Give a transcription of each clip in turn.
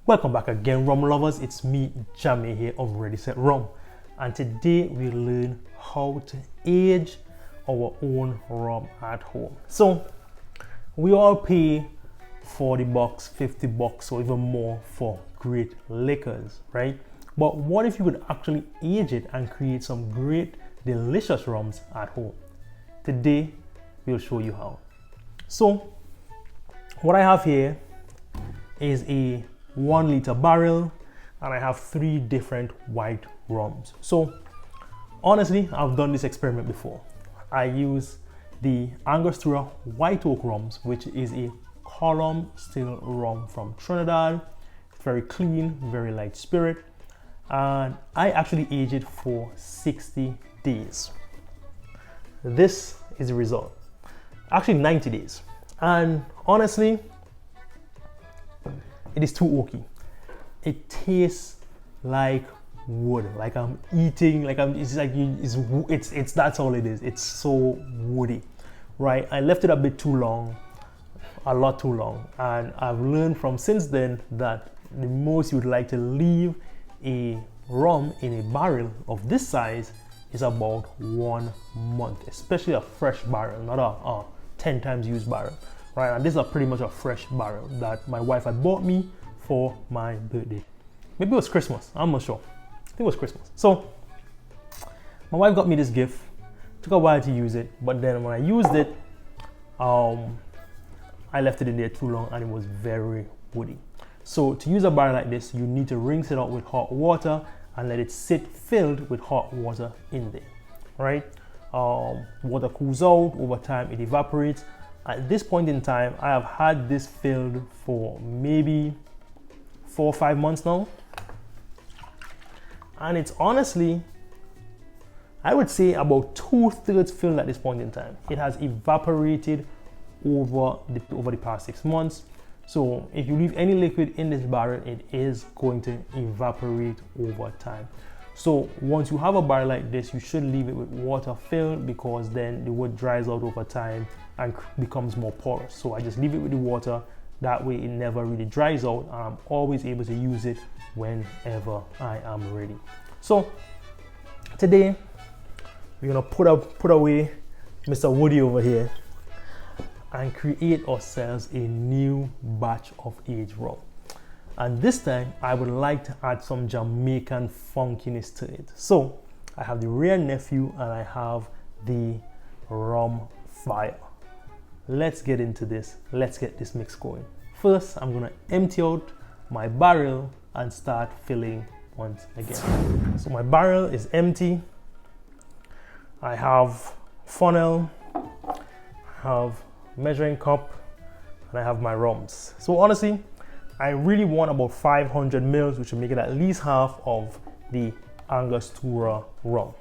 Welcome back again, rum lovers. It's me, Jamie, here of Ready Set Rum, and today we learn how to age our own rum at home. So we all pay $40, $50, or even more for great liquors, right? But what if you could actually age it and create some great, delicious rums at home? Today we'll show you how. So what I have here is a 1 liter barrel, and I have 3 different white rums. So honestly, I've done this experiment before. I use the Angostura white oak rums, which is a column still rum from Trinidad. It's very clean, very light spirit, and I actually age it for 60 days. This is the result. Actually 90 days. And honestly, it is too oaky. It tastes like wood, like I'm eating, it's that's all it is. It's so woody, right? I left it a bit too long, a lot too long, and I've learned from since then that the most you would like to leave a rum in a barrel of this size is about 1 month, especially a fresh barrel, not a 10 times used barrel. Right, and this is pretty much a fresh barrel that my wife had bought me for my birthday. Maybe it was Christmas, I'm not sure. I think it was Christmas. So my wife got me this gift. Took a while to use it, but then when I used it, I left it in there too long and it was very woody. So to use a barrel like this, you need to rinse it out with hot water and let it sit filled with hot water in there, right? Water cools out, over time it evaporates. At this point in time, I have had this filled for maybe 4 or 5 months now. And it's honestly, I would say about 2/3 filled at this point in time. It has evaporated over the past 6 months. So if you leave any liquid in this barrel, it is going to evaporate over time. So once you have a barrel like this, you should leave it with water filled, because then the wood dries out over time and becomes more porous. So I just leave it with the water. That way it never really dries out, and I'm always able to use it whenever I am ready. So today we're gonna put away Mr. Woody over here and create ourselves a new batch of aged rum. And this time I would like to add some Jamaican funkiness to it. So I have the Wray Nephew and I have the Rum Fire. Let's get into this. Let's get this mix going. First, I'm gonna empty out my barrel and start filling once again. So my barrel is empty. I have funnel, I have measuring cup, and I have my rums. So honestly, I really want about 500 mils, which will make it at least half of the Angostura rum.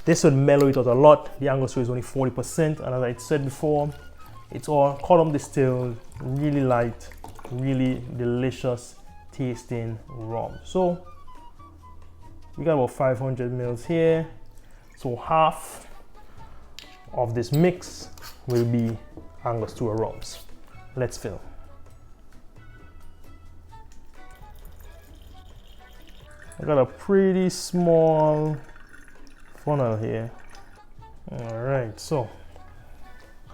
This would mellow it out a lot. The Angostura is only 40%, and as I said before, it's all column distilled, really light, really delicious tasting rum. So we got about 500 mils here. So half of this mix will be Angostura rums. Let's fill. I got a pretty small funnel here. All right, so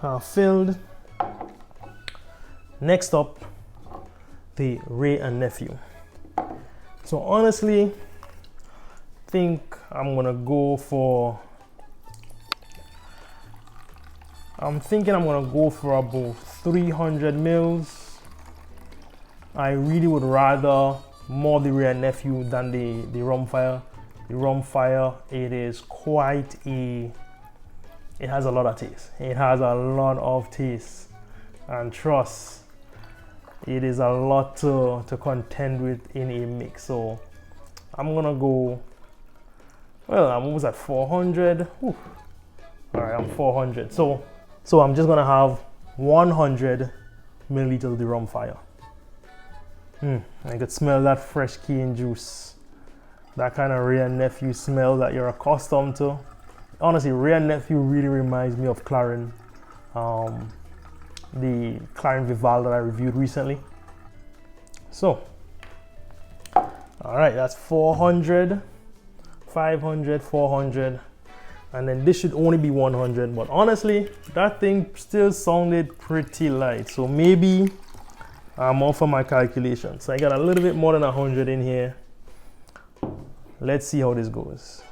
half filled. Next up, the Wray and Nephew. So honestly, I think I'm gonna go for, I'm thinking I'm gonna go for about 300 mils. I really would rather more of the Wray Nephew than the Rum Fire. The Rum Fire, it is quite it has a lot of taste. It has a lot of taste, and trust, it is a lot to contend with in a mix. So I'm gonna go, well, I'm almost at 400. Whew. All right, I'm 400. So I'm just gonna have 100 milliliters of the Rum Fire. I could smell that fresh cane juice, that kind of Wray Nephew smell that you're accustomed to. Honestly, Wray Nephew really reminds me of Clarin. The Clarin Vival that I reviewed recently. So All right, that's 400, 500, 400, and then this should only be 100. But honestly, that thing still sounded pretty light. So maybe I'm off on my calculations. So I got a little bit more than 100 in here. Let's see how this goes.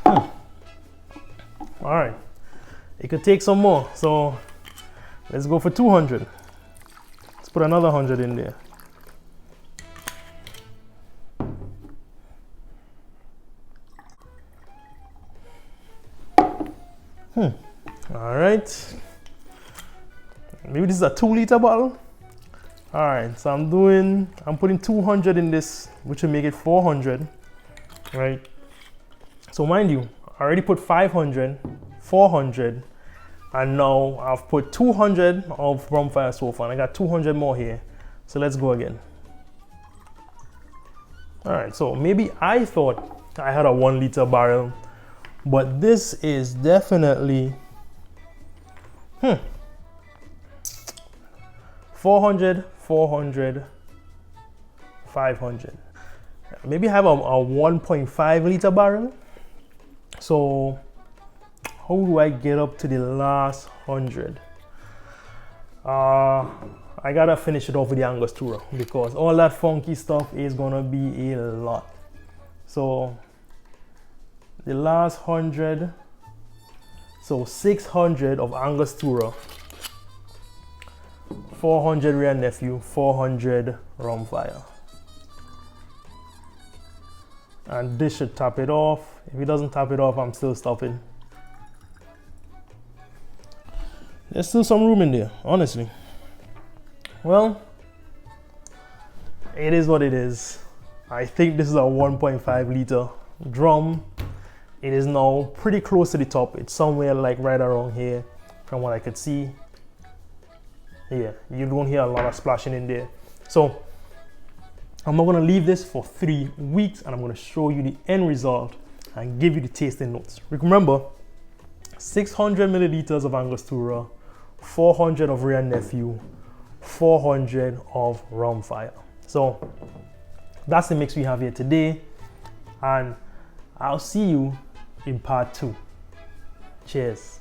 All right, it could take some more. So let's go for 200. Let's put another 100 in there. All right. Maybe this is a 2-liter bottle. All right, so I'm putting 200 in this, which will make it 400, right? So mind you, I already put 500, 400, and now I've put 200 of Rum Fire so far, and I got 200 more here. So let's go again. All right, so maybe I thought I had a 1-liter barrel, but this is definitely 400, 400, 500. Maybe I have a 1.5-liter barrel. So how do I get up to the last 100? I gotta finish it off with the Angostura because all that funky stuff is gonna be a lot. So the last 100, so 600 of Angostura, 400 Wray Nephew, 400 Rum Fire. And this should top it off. If it doesn't top it off, I'm still stopping. There's still some room in there, honestly. Well, it is what it is. I think this is a 1.5-liter drum. It is now pretty close to the top. It's somewhere like right around here from what I could see. Yeah, you don't hear a lot of splashing in there. So I'm not gonna leave this for 3 weeks, and I'm gonna show you the end result and give you the tasting notes. Remember, 600 milliliters of Angostura, 400 of Wray Nephew, 400 of Rum Fire. So that's the mix we have here today, and I'll see you in part 2. Cheers.